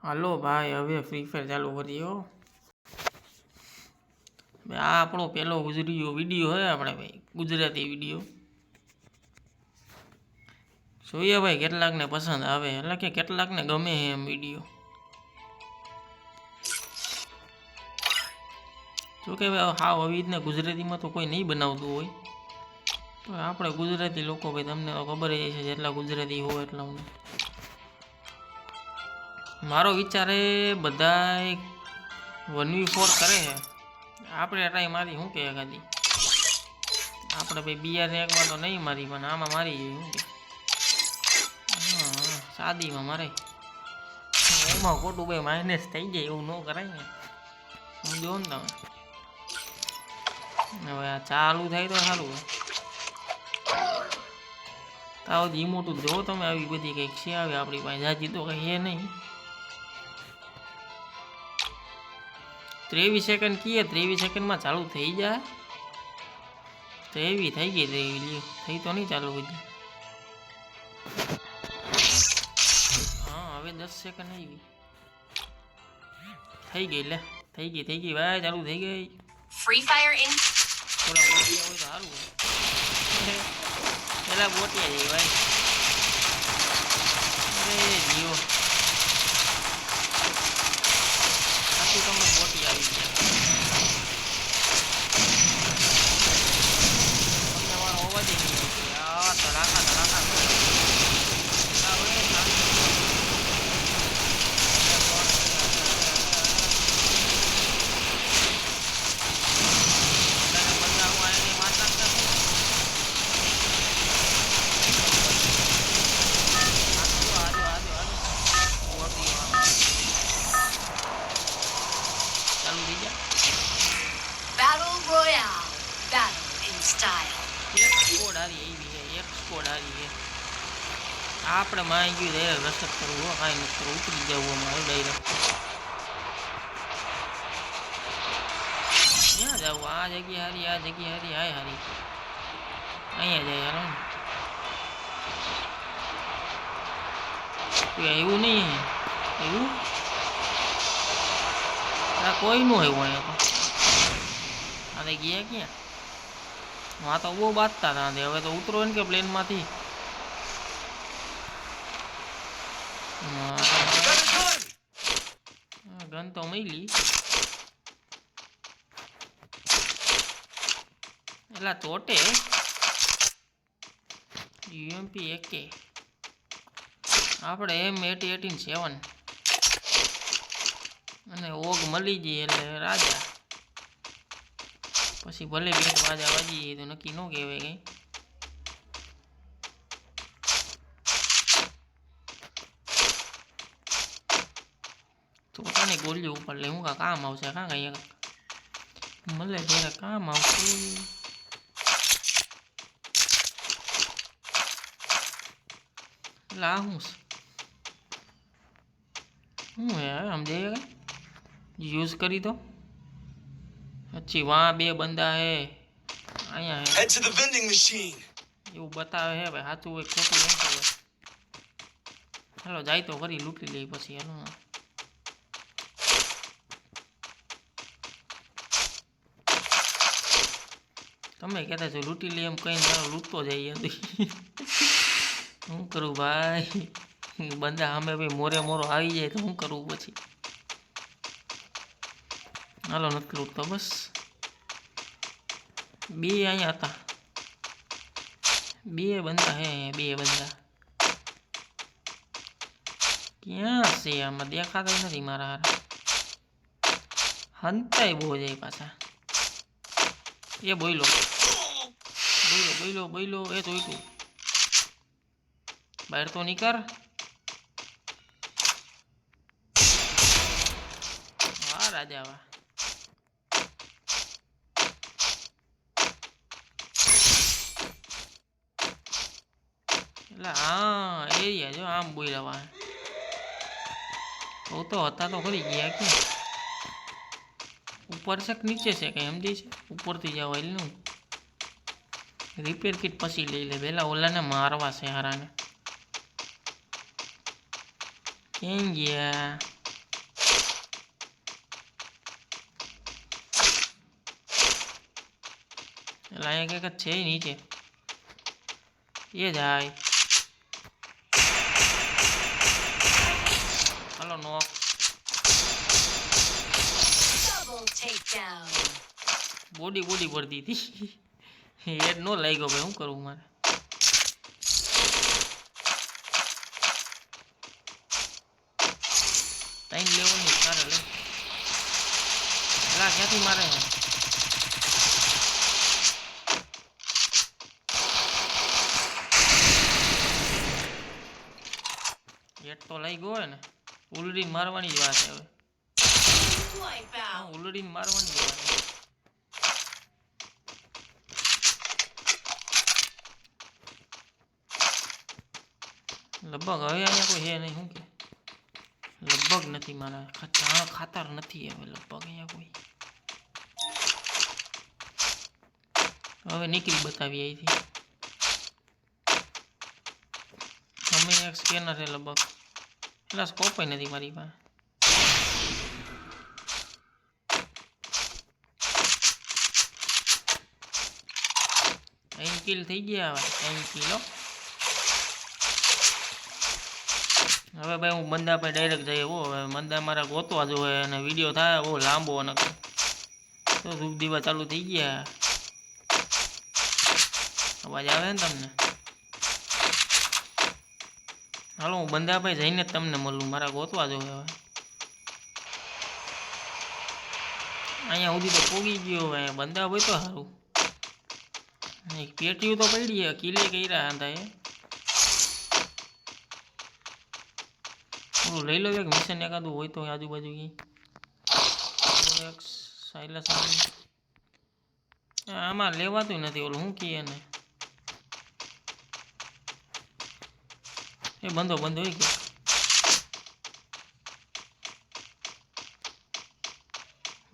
હાલો ભાઈ, હવે free fire ચાલુ કરીએ હો. આ આપણો પહેલો વિડીયો હે આપણે ભાઈ, ગુજરાતી વિડીયો. જોઈએ ભાઈ કેટલાકને પસંદ આવે, એટલે કે કેટલાકને ગમે એમ વિડીયો. જોકે ભાઈ હાવ આવી રીતના ગુજરાતીમાં તો કોઈ નહીં બનાવતું હોય, તો આપણે ગુજરાતી લોકો ભાઈ તમને તો ખબર જ છે, જેટલા ગુજરાતી હોય એટલા મને. મારો વિચાર એ બધા 1v4 કરે છે. આપણે ટ્રાય મારી શું કે એકાદી આપણે ભાઈ બિયારને એકમાં તો નહીં મારી, પણ આમાં મારી જોઈએ શું કે. હા, શાદીમાં મારે એમાં ખોટું ભાઈ માઇનસ થઈ જાય, એવું ન કરાય ને. સમજો ને તમે. હવે આ ચાલુ થાય તો સારું. તાવ ધીમોટું જો તમે, આવી બધી કંઈક છે આવે આપણી પાસે, જાજી તો કંઈ છે નહીં. 23 સેકન્ડ કીએ, 23 સેકન્ડમાં ચાલુ થઈ જાય. 23 થઈ ગઈ, 23 થઈ તો નહીં ચાલુ બધી. હા, હવે 10 સેકન્ડ આવી થઈ ગઈ. લે થઈ ગઈ ભાઈ, ચાલુ થઈ ગઈ. ફ્રી ફાયર ઇન થોડા બોટિયા હોય તો સારું હોય. પેલા બોટિયા જઈએ ભાઈ. અરે જીઓ આખું તમને બોટી આવી ગયા. તમને મારો અવાજ જ નહીં આવતો યાર. ધડાકા આપણે માઈ ગયું ડાયરેક્ટ રસદ કરવું, કાંઈ નથી કરવું, ઉતરી જવું અમારે ડાયરેક્ટ. ક્યાં જવું? આ જગ્યા હારી, આ જગ્યા હારી, આ હારી. અહીંયા જાય હાલો ને. એવું નહીં એવું આ કોઈનું આવ્યું અહીંયા તો. આ ગયા ક્યાં? હા તો બહુ બાંધતા હતા. હવે તો ઉતરો ને કે પ્લેનમાંથી. ગન તો મળી એલા તોટે. યુએમપી એકે આપણે M8087 અને ઓગ મળી જઈએ એટલે રાજા. પછી ભલે બે વાજા વાજી તો નક્કી ન કહેવાય કંઈ. પોતાની ગોલીઓ ઉપર લે, હું કામ આવશે કાં કઈ મળે ત્યારે કામ આવશે. એટલે આ શું હે સમજે યુઝ કરી દો. પછી વहाँ બે બંદા હે, અહીંયા હે એવું બતાવે હે ભાઈ. સાચું હોય ખોટું નહીં ખબર. હાલો જાય તો ખરી, લૂંટી લઈ પછી. હાલો તમે કહેતા છો લૂંટી લઈ, એમ કહીને તારો લૂંટતો જાય. શું કરું ભાઈ? બંદા સામે ભાઈ મોરે મોરો આવી જાય તો શું કરવું પછી? હાલો નથી લૂંટતો બસ. બે અહીંયા હતા, બે બંદા હે, બે બંદા ક્યાં છે? આમાં દેખાતા નથી મારા હારા. હંતાય બહુ જાય પાછા. એ બોલો એ જોઈતું બહાર તો નીકળ. વાહ રાજા વાહ. એટલે હા એરિયા જો આમ બોલાવા તો હતા તો ખરી ગયા ક્યાં? ઉપર છે કે નીચે છે કંઈ સમજી છે? ઉપરથી જવા એટલે રિપેર કિટ પછી લઈ લે. પહેલાં ઓલાને મારવા છે હારાને. ક્યાં ગયા? लाया के छे ही नीचे ये जाए हेलो नो बॉडी बॉडी भर दी थी हेड नो लाग गयो भाई हूँ करूँ मारे टाइम लेवल नहीं सारे ले क्या थी मारे हैं हेड तो लाग गयो है ने उलड़ी मारवानी ज बात है હવે उलड़ी मारवानी ज बात है लगभग હવે અહીંયા કોઈ હે નહીં હું કે लगभग नहीं मारा खातर नहीं है लगभग अँ कोई हमें निकली बतावी आई थी हमें एक स्केनर है लगभग एट स्कोप नहीं मारी पास किल थी गया हमें किलो હવે ભાઈ હું બંદા પર ડાયરેક્ટ જઈએ वो બંદા મારા ગોતવા જો અને વિડિયો થાય वो લાંબો ન તો ધૂપ દીવા ચાલુ થઈ ગયા અવાજ આવે ને તમને હાલો હું બંદા પર જઈને તમને મળું મારા ગોતવા જો હવે અહીંયા સુધી તો પોગી ગયો હવે બંદા હોય તો સારું એક પેટીયું તો પડી છે કિલે કર્યા હતા એ લઈ લો એક મિશન એકાદું હોય તો આજુબાજુ સાયલસ આમાં લેવાતું નથી ઓલું શું કહીએ ને એ બંધો બંધો હોય કે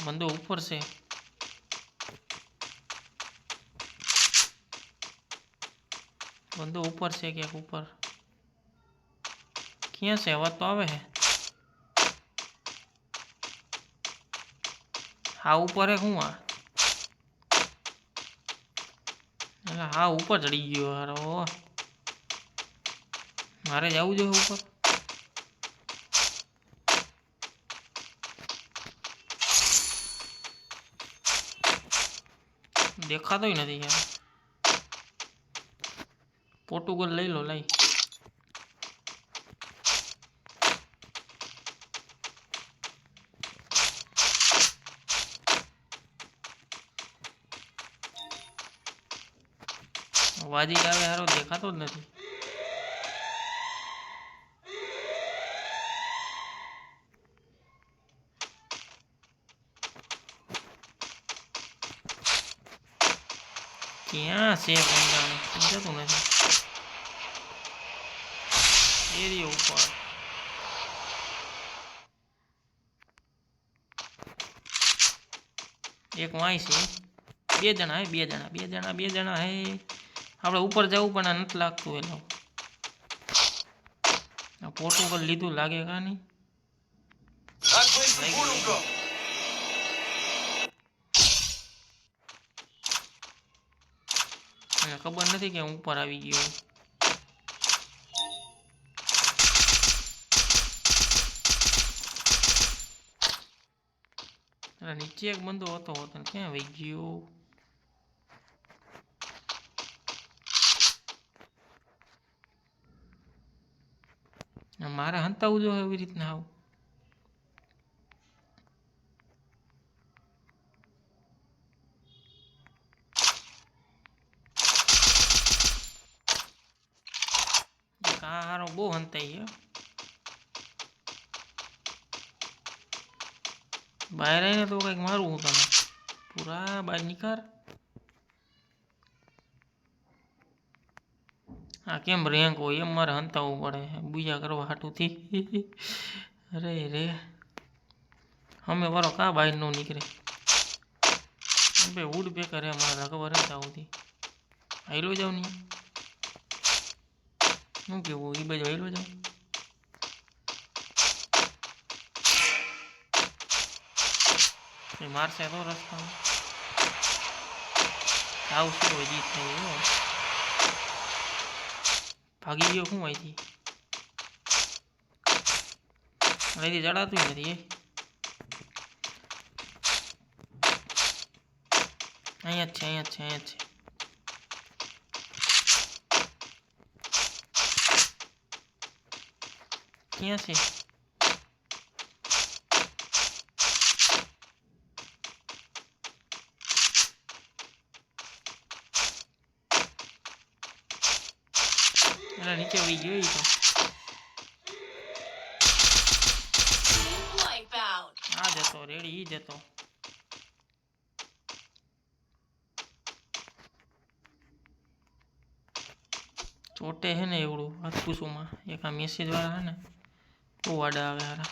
બંધો ઉપર છે બંધો ઉપર છે ક્યાંક ઉપર क्या से आवाज तो आवे है हाँ ऊपर है हूँ हाँ ऊपर चढ़ी गयो यार ओ मारे जाऊ जो ऊपर देखा तो ही नहीं यार पोर्टुगल लई लो लाई वाजी आवे हारो देखा तो नहीं क्या से बंदा समझा तो नहीं एरिया ऊपर एक वहीं से बे जना है बे जना है આપણે ઉપર જવું પણ નથી લાગતું એ લોકો પોર્ટુગલ લીધું લાગે કા નહીં ખબર નથી કે હું ઉપર આવી ગયો નીચે એક બંદો હતો ક્યાં વહી ગયો मारे हंता जो है रीतना आव हारो बहु हंता है बाहर आई तो कई मारू हूँ तने पूरा बाहर निकाल हाँ केम रेंक हो एम मारे हंतावू पड़े बीजा करवा हाटू थी अरे रे हमें वारो का बाहर नो निकले वुड पेकर है हमारा खबर है जाऊँ आईलो जाओ नहीं શું કેવું એ બાજુ આવેલો જાઉં મારશે તો રસ્તામાં આવું શું હોય જીત થયું ભાગી ગયો શું અહીંથી અહીંથી ચડાતું નથી અહીંયા જ છે ક્યાં છે એના નીચે વહી ગયો તો આ જતો રેડી જતો ચોટે હે ને એવડું હાથપૂસુમાં એક આ મેસેજ વાળા હે ને બહુ આડા આવે હારા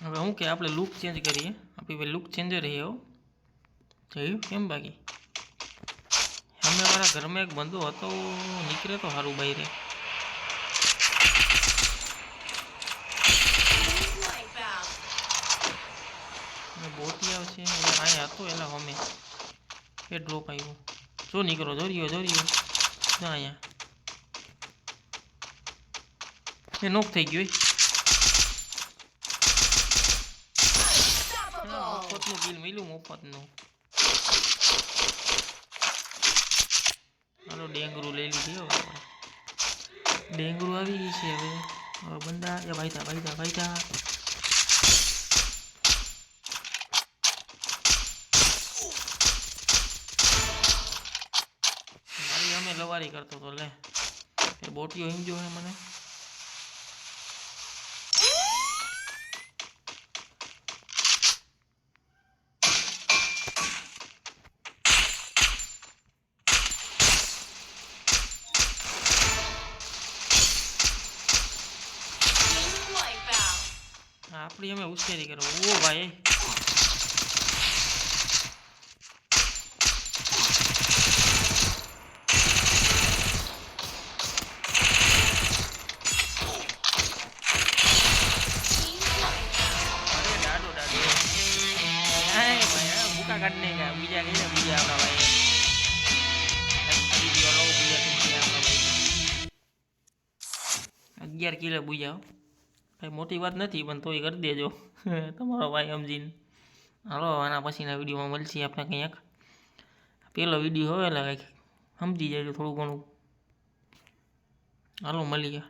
હવે શું કે આપણે લુક ચેન્જ કરીએ આપણી લુક ચેન્જ રહીએ જોયું કેમ બાકી અમે મારા ઘરમાં એક બંદો હતો નીકળે તો સારું બહાર બોટી આવશે અહીંયા હતો એલા અમે એ ડ્રોપ આવ્યો જો નીકળો જોરિયો અહીંયા એ નોક થઈ ગયો મફતનું કિલ મળ્યું મફતનું હાલો ડેંગરું લઈ લીધી ડેંગરું આવી ગઈ છે હવે બંદા એ ભાઈતા મારી અમે લવારી કરતો તો લે એ બોટીઓ હિંજો હે મને આપણી અમે ઉછેરી કરો ઓ ભાઈ ભૂકા કાઢને બીજા આપણા ભાઈ 11 કિલો બુજાઓ કઈ મોટી વાત નથી પણ તોય કરી દેજો તમારો ભાઈ સમજીને હાલો આના પછીના વિડીયોમાં મળશે આપણે કંઈક પેલો વિડીયો હોય એટલે કંઈક સમજી જાય થોડું ઘણું હાલો મળીએ